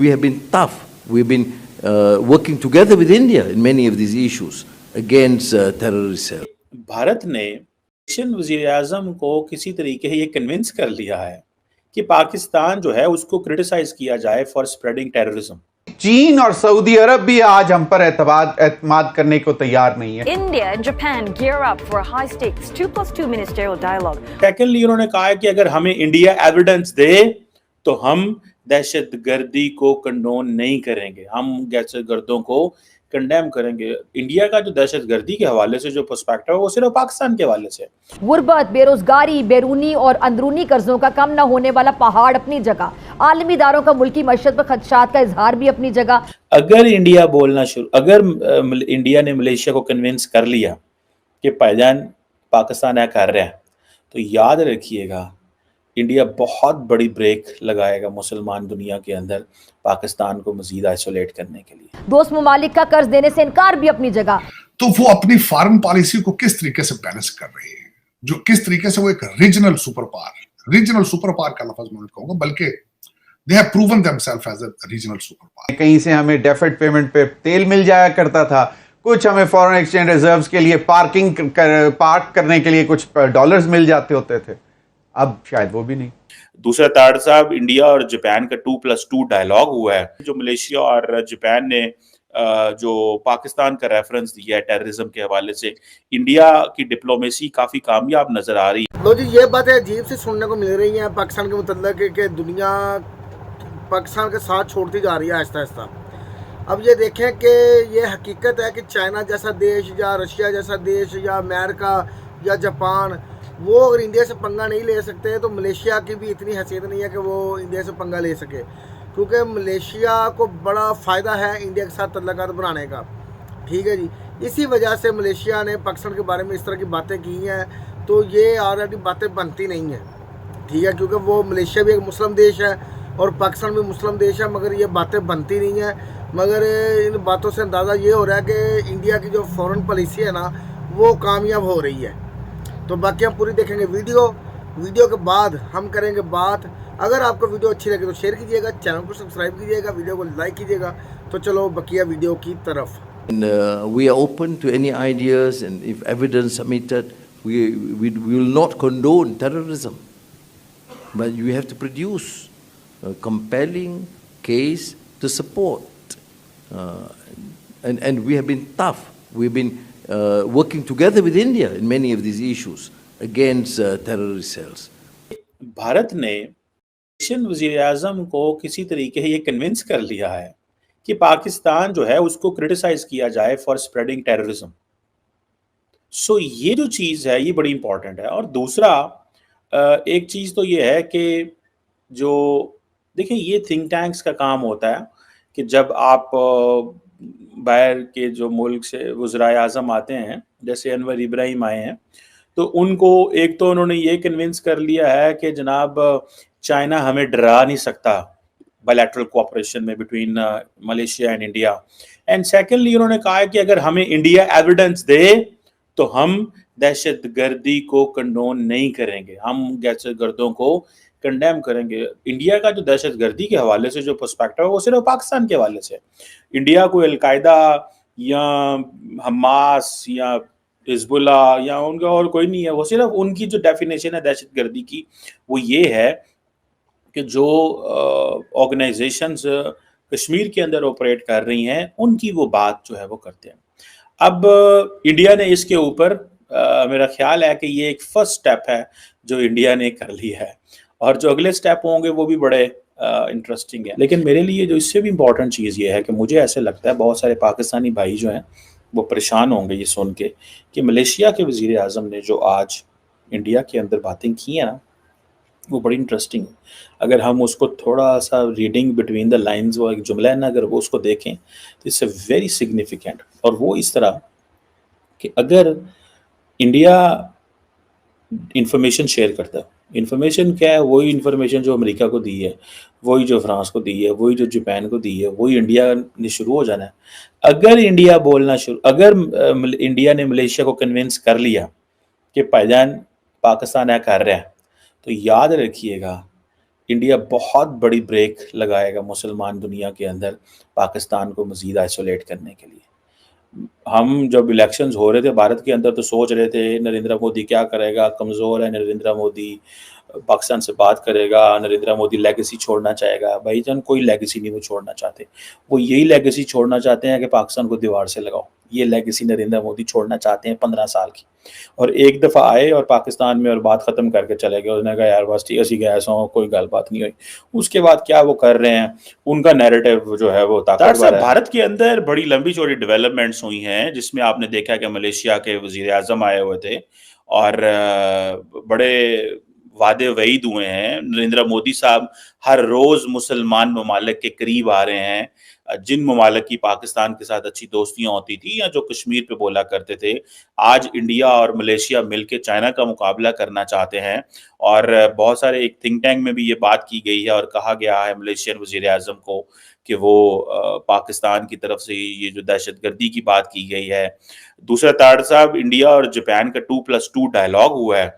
We have been tough. We've been working together with India in many of these issues against terrorist cells. Bharat نے Asian وزیر اعظم کو کسی طریقے یہ convince کر لیا ہے کہ پاکستان جو ہے اس کو کرٹیسائز کیا جائے فار اسپریڈنگ ٹیررزم. چین اور سعودی عرب بھی آج ہم پر اعتماد کرنے کو تیار نہیں ہے. India and Japan gear up for a high-stakes 2+2 ministerial dialogue. Secondly انہوں نے کہا ہے کہ اگر ہمیں انڈیا ایویڈنس دے تو ہم دہشت گردی کو کنڈون نہیں کریں گے, ہم دہشت گردوں کو کنڈیم کریں گے. انڈیا کا جو دہشت گردی کے حوالے سے جو پرسپیکٹو ہے وہ صرف پاکستان کے حوالے سے. غربت, بے روزگاری, بیرونی اور اندرونی قرضوں کا کم نہ ہونے والا پہاڑ اپنی جگہ, عالمی اداروں کا ملکی معیشت پر خدشات کا اظہار بھی اپنی جگہ. اگر انڈیا نے ملیشیا کو کنونس کر لیا کہ پائیدان پاکستان ہے کر رہا ہے, تو یاد رکھیے گا انڈیا بہت بڑی بریک لگائے گا مسلمان دنیا کے اندر پاکستان کو مزید آئسولیٹ کرنے کے لیے. دوست ممالک کا قرض دینے سے انکار بھی اپنی جگہ. تو وہ اپنی فارن پالیسی کو کس طریقے سے بیلنس کر رہے ہیں, جو کس طریقے سے وہ ایک ریجنل سپر پاور کا لفظ میں کہوں گا, بلکہ they have proven themselves as a regional superpower. کہیں سے ہمیں ڈیفرڈ پیمنٹ پہ تیل مل جایا کرتا تھا, کچھ ہمیں فورن ایکسچینج ریزروز کے لیے پارک کرنے کے لیے کچھ ڈالرز مل جاتے ہوتے تھے, اب شاید وہ بھی نہیں. دوسرا طاہر صاحب, انڈیا اور جاپان کا 2+2 ڈائلاگ ہوا ہے, جو ملیشیا اور جاپان نے جو پاکستان کا ریفرنس دیا ہے ٹیررزم کے حوالے سے, انڈیا کی ڈپلومیسی کافی کامیاب نظر آ رہی ہے. لو جی, یہ باتیں عجیب سی سننے کو مل رہی ہیں پاکستان کے متعلق کہ دنیا پاکستان کے ساتھ چھوڑتی جا رہی ہے آہستہ آہستہ. اب یہ دیکھیں کہ یہ حقیقت ہے کہ چائنا جیسا دیش یا رشیا جیسا دیش یا امریکہ یا جاپان, وہ اگر انڈیا سے پنگا نہیں لے سکتے تو ملیشیا کی بھی اتنی حیثیت نہیں ہے کہ وہ انڈیا سے پنگا لے سکے, کیونکہ ملیشیا کو بڑا فائدہ ہے انڈیا کے ساتھ تعلقات بنانے کا. ٹھیک ہے جی, اسی وجہ سے ملیشیا نے پاکستان کے بارے میں اس طرح کی باتیں کی ہیں, تو یہ آلریڈی باتیں بنتی نہیں ہیں. ٹھیک ہے, کیونکہ وہ ملیشیا بھی ایک مسلم دیش ہے اور پاکستان بھی مسلم دیش ہے, مگر یہ باتیں بنتی نہیں ہیں. مگر ان باتوں سے اندازہ یہ ہو رہا ہے کہ انڈیا کی جو فورن پالیسی ہے نا وہ کامیاب ہو رہی ہے. تو باقی ہم پوری دیکھیں گے ویڈیو کے بعد ہم کریں گے بات. اگر آپ کو ویڈیو اچھی لگے تو شیئر کیجیے گا, چینل کو سبسکرائب کیجیے گا, ویڈیو کو لائک کیجیے گا. تو چلو بقیہ ویڈیو کی طرف. And we are open to any ideas, and if evidence submitted, we will not condone terrorism. But you have to produce a compelling case to support. And we have been tough. We've been working together with India in many of these issues against terrorist cells. Bharat نے Asian وزیر اعظم کو کسی طریقے یہ convince کر لیا ہے کہ پاکستان جو ہے اس کو کرٹیسائز کیا جائے فار اسپریڈنگ ٹیررزم. سو یہ جو چیز ہے یہ بڑی امپورٹنٹ ہے. اور دوسرا ایک چیز تو یہ ہے کہ جو دیکھیں یہ تھنک ٹینکس کا کام ہوتا ہے کہ جب آپ باہر کے جو ملک سے وزرائے اعظم آتے ہیں, جیسے انور ابراہیم آئے ہیں, تو ان کو ایک تو انہوں نے یہ کنونس کر لیا ہے کہ جناب چائنا ہمیں ڈرا نہیں سکتا بائلیٹرل کوآپریشن میں between Malaysia and India. And secondly انہوں نے کہا ہے کہ اگر ہمیں انڈیا ایویڈنس دے تو ہم دہشت گردی کو کنڈون نہیں کریں گے, ہم دہشت گردوں کو کنڈیم کریں گے. انڈیا کا جو دہشت گردی کے حوالے سے جو پرسپیکٹو ہے وہ صرف پاکستان کے حوالے سے. انڈیا کو القاعدہ یا حماس یا حزب اللہ یا ان کا اور کوئی نہیں ہے, وہ صرف ان کی جو ڈیفینیشن ہے دہشت گردی کی وہ یہ ہے کہ جو آرگنائزیشنز کشمیر کے اندر آپریٹ کر رہی ہیں ان کی وہ بات جو ہے وہ کرتے ہیں. اب انڈیا نے اس کے اوپر میرا خیال ہے کہ یہ ایک فرسٹ سٹیپ ہے جو انڈیا نے کر لی ہے, اور جو اگلے سٹیپ ہوں گے وہ بھی بڑے انٹرسٹنگ ہیں. لیکن میرے لیے جو اس سے بھی امپورٹنٹ چیز یہ ہے کہ مجھے ایسے لگتا ہے بہت سارے پاکستانی بھائی جو ہیں وہ پریشان ہوں گے یہ سن کے کہ ملیشیا کے وزیر اعظم نے جو آج انڈیا کے اندر باتیں کی ہیں نا وہ بڑی انٹرسٹنگ ہے. اگر ہم اس کو تھوڑا سا ریڈنگ بٹوین دا لائنز وہ ایک جملہ ہے نا, اگر وہ اس کو دیکھیں تو اٹس اے ویری سگنیفیکینٹ. اور وہ اس طرح کہ اگر انڈیا انفارمیشن شیئر کرتا ہے, انفارمیشن کیا ہے, وہی انفارمیشن جو امریکہ کو دی ہے, وہی جو فرانس کو دی ہے, وہی جو جاپان کو دی ہے, وہی انڈیا نے شروع ہو جانا ہے. اگر انڈیا نے ملیشیا کو کنونس کر لیا کہ پائیدان پاکستان ہے کر رہا ہے, تو یاد رکھیے گا انڈیا بہت بڑی بریک لگائے گا مسلمان دنیا کے اندر پاکستان کو مزید آئسولیٹ کرنے کے لیے۔ ہم جب الیکشنز ہو رہے تھے بھارت کے اندر تو سوچ رہے تھے نریندر مودی کیا کرے گا، کمزور ہے نریندر مودی، پاکستان سے بات کرے گا، نریندر مودی لیگیسی چھوڑنا چاہے گا۔ بھائی جان کوئی لیگیسی نہیں وہ چھوڑنا چاہتے، وہ یہی لیگیسی چھوڑنا چاہتے ہیں کہ پاکستان کو دیوار سے لگاؤ۔ یہ لیگیسی نریندر مودی چھوڑنا چاہتے ہیں 15 سال کی، اور ایک دفعہ آئے اور پاکستان میں اور بات ختم کر کے چلے گئے۔ انہوں نے کہا یار بس ٹھیک ہے گیس ہوں، کوئی گل بات نہیں ہوئی۔ اس کے بعد کیا وہ کر رہے ہیں، ان کا نیریٹو جو ہے وہ طاقتور ہے۔ بھارت کے اندر بڑی لمبی چوڑی ڈیولپمنٹس ہوئی ہیں، جس میں آپ نے دیکھا کہ ملیشیا کے وزیر اعظم آئے ہوئے تھے اور بڑے وعدے وعید ہوئے ہیں۔ نریندر مودی صاحب ہر روز مسلمان ممالک کے قریب آ رہے ہیں۔ جن ممالک کی پاکستان کے ساتھ اچھی دوستیاں ہوتی تھی یا جو کشمیر پہ بولا کرتے تھے، آج انڈیا اور ملیشیا مل کے چائنا کا مقابلہ کرنا چاہتے ہیں۔ اور بہت سارے ایک تھنک ٹینک میں بھی یہ بات کی گئی ہے اور کہا گیا ہے ملیشین وزیر اعظم کو کہ وہ پاکستان کی طرف سے یہ جو دہشت گردی کی بات کی گئی ہے۔ دوسرا طاہر صاحب، انڈیا اور جاپان کا 2+2 ڈائلاگ ہوا ہے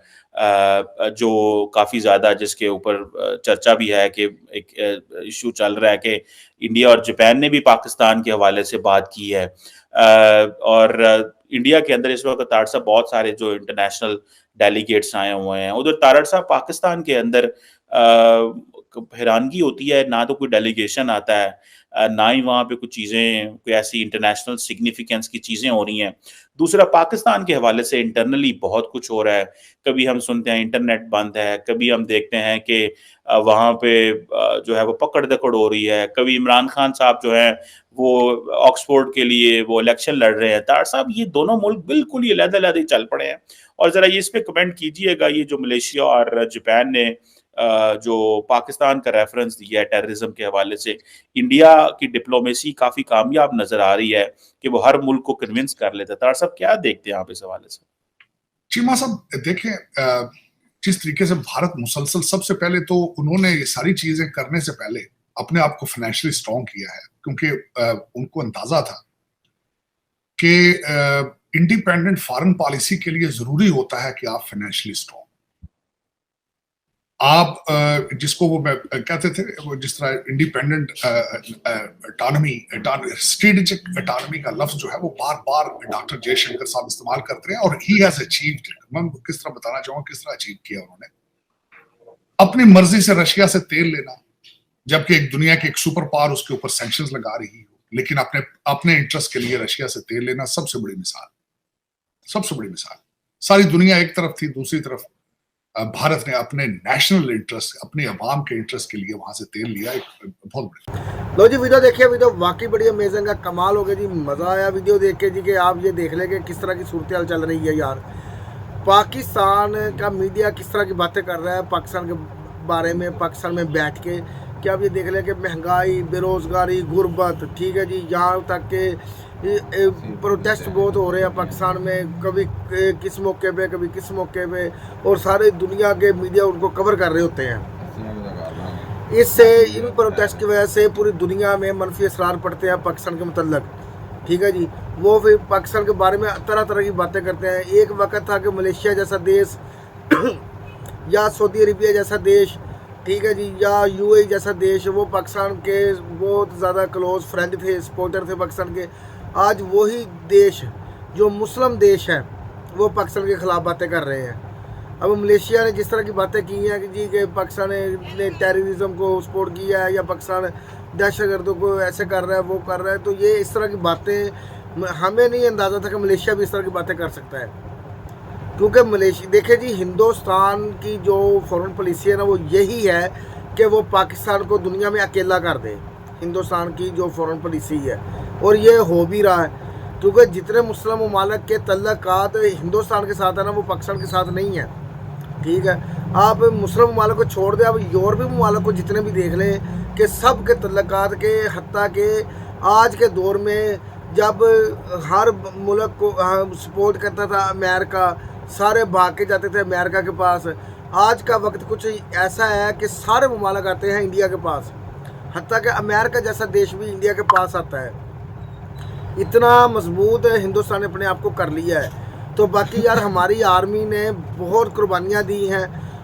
جو کافی زیادہ، جس کے اوپر چرچا بھی ہے کہ ایک ایشو چل رہا ہے کہ انڈیا اور جاپان نے بھی پاکستان کے حوالے سے بات کی ہے۔ اور انڈیا کے اندر اس وقت طارق صاحب بہت سارے جو انٹرنیشنل ڈیلیگیٹس آئے ہوئے ہیں۔ ادھر طارق صاحب پاکستان کے اندر حیرانگی ہوتی ہے، نہ تو کوئی ڈیلیگیشن آتا ہے، نہ ہی وہاں پہ کچھ چیزیں، کوئی ایسی انٹرنیشنل سگنیفیکینس کی چیزیں ہو رہی ہیں۔ دوسرا، پاکستان کے حوالے سے انٹرنلی بہت کچھ ہو رہا ہے۔ کبھی ہم سنتے ہیں انٹرنیٹ بند ہے، کبھی ہم دیکھتے ہیں کہ وہاں پہ جو ہے وہ پکڑ دکڑ ہو رہی ہے، کبھی عمران خان صاحب جو ہیں وہ آکسفورڈ کے لیے وہ الیکشن لڑ رہے ہیں۔ طاہر صاحب یہ دونوں ملک بالکل ہی علیحدہ علیحدہ چل پڑے ہیں۔ اور ذرا یہ اس پہ کمنٹ کیجئے گا، یہ جو ملیشیا اور جاپان نے جو پاکستان کا ریفرنس دیا ہے ٹیررزم کے حوالے سے، انڈیا کی ڈپلومیسی کافی کامیاب نظر آ رہی ہے کہ وہ ہر ملک کو کنونس کر لیتا ہے۔ طاہر صاحب کیا دیکھتے ہیں آپ اس حوالے سے؟ چیمہ صاحب دیکھیں، جس طریقے سے بھارت مسلسل، سب سے پہلے تو انہوں نے یہ ساری چیزیں کرنے سے پہلے اپنے آپ کو فائنینشلی اسٹرانگ کیا ہے، کیونکہ ان کو اندازہ تھا کہ انڈیپینڈنٹ فارن پالیسی کے لیے ضروری ہوتا ہے کہ آپ فائنینشلی اسٹرانگ، آپ جس کو وہ کہتے تھے، جس طرح انڈیپینڈنٹ اٹانومی، اسٹریٹجک اٹانومی کا لفظ جو ہے وہ بار بار ڈاکٹر جے شنکر صاحب استعمال کرتے ہیں، اور ہی ہیز اچیوڈ اٹ۔ میں کس طرح بتانا چاہوں گا کس طرح اچیو کیا انہوں نے۔ اپنی مرضی سے رشیا سے تیل لینا، جبکہ ایک دنیا کی ایک سپر پاور اس کے اوپر سینکشنز لگا رہی ہو، لیکن اپنے انٹرسٹ کے لیے رشیا سے تیل لینا سب سے بڑی مثال، سب سے بڑی مثال۔ ساری دنیا ایک طرف تھی، دوسری طرف بھارت نے اپنے نیشنل انٹرسٹ، اپنے عوام کے انٹرسٹ کے لیے وہاں سے تیل لیا۔ ایک بہت بڑی لو جی، ویڈیو دیکھیے، ویڈیو واقعی بڑی امیزنگ ہے، کمال ہو گیا جی، مزہ آیا ویڈیو دیکھ کے جی، کہ آپ یہ دیکھ لیں کہ کس طرح کی صورتحال چل رہی ہے یار۔ پاکستان کا میڈیا کس طرح کی باتیں کر رہا ہے پاکستان کے بارے میں، پاکستان میں بیٹھ کے، کہ آپ یہ دیکھ لیں کہ مہنگائی، بے روزگاری، غربت، ٹھیک ہے جی، یہاں تک کہ پروٹیسٹ بہت ہو رہے ہیں پاکستان میں، کبھی کس موقع پہ کبھی کس موقع پہ، اور سارے دنیا کے میڈیا ان کو کور کر رہے ہوتے ہیں۔ اس سے، ان پروٹیسٹ کی وجہ سے پوری دنیا میں منفی اثرات پڑتے ہیں پاکستان کے متعلق، ٹھیک ہے جی۔ وہ پھر پاکستان کے بارے میں طرح طرح کی باتیں کرتے ہیں۔ ایک وقت تھا کہ ملیشیا جیسا دیش یا سعودی عربیہ جیسا دیش، ٹھیک ہے جی، یا یو اے جیسا دیش، وہ پاکستان کے بہت زیادہ کلوز فرینڈ تھے، سپورٹر تھے پاکستان کے۔ آج وہی دیش جو مسلم دیش ہے وہ پاکستان کے خلاف باتیں کر رہے ہیں۔ اب ملیشیا نے جس طرح کی باتیں کی ہیں کہ جی کہ پاکستان نے ٹیررزم کو سپورٹ کیا ہے، یا پاکستان دہشت گردوں کو ایسے کر رہا ہے، وہ کر رہا ہے، تو یہ اس طرح کی باتیں ہمیں نہیں اندازہ تھا کہ ملیشیا بھی اس طرح کی باتیں کر سکتا ہے۔ کیونکہ ملیشیا، دیکھیں جی، ہندوستان کی جو فورن پالیسی ہے نا، وہ یہی ہے کہ وہ پاکستان کو دنیا میں اکیلا کر دے۔ ہندوستان کی جو فورن پالیسی ہے، اور یہ ہو بھی رہا ہے، کیونکہ جتنے مسلم ممالک کے تعلقات ہندوستان کے ساتھ ہیں نا، وہ پاکستان کے ساتھ نہیں ہیں، ٹھیک ہے۔ آپ مسلم ممالک کو چھوڑ دیں، آپ یورپی ممالک کو جتنے بھی دیکھ لیں کہ سب کے تعلقات کے، حتیٰ کہ آج کے دور میں جب ہر ملک کو سپورٹ کرتا تھا امریکہ، سارے بھاگ کے جاتے تھے امریکہ کے پاس، آج کا وقت کچھ ایسا ہے کہ سارے ممالک آتے ہیں انڈیا کے پاس، حتیٰ کہ امریکہ جیسا دیش بھی انڈیا کے پاس آتا ہے۔ اتنا مضبوط ہندوستان نے اپنے آپ کو کر لیا ہے۔ تو باقی یار، ہماری آرمی نے بہت قربانیاں دی ہیں،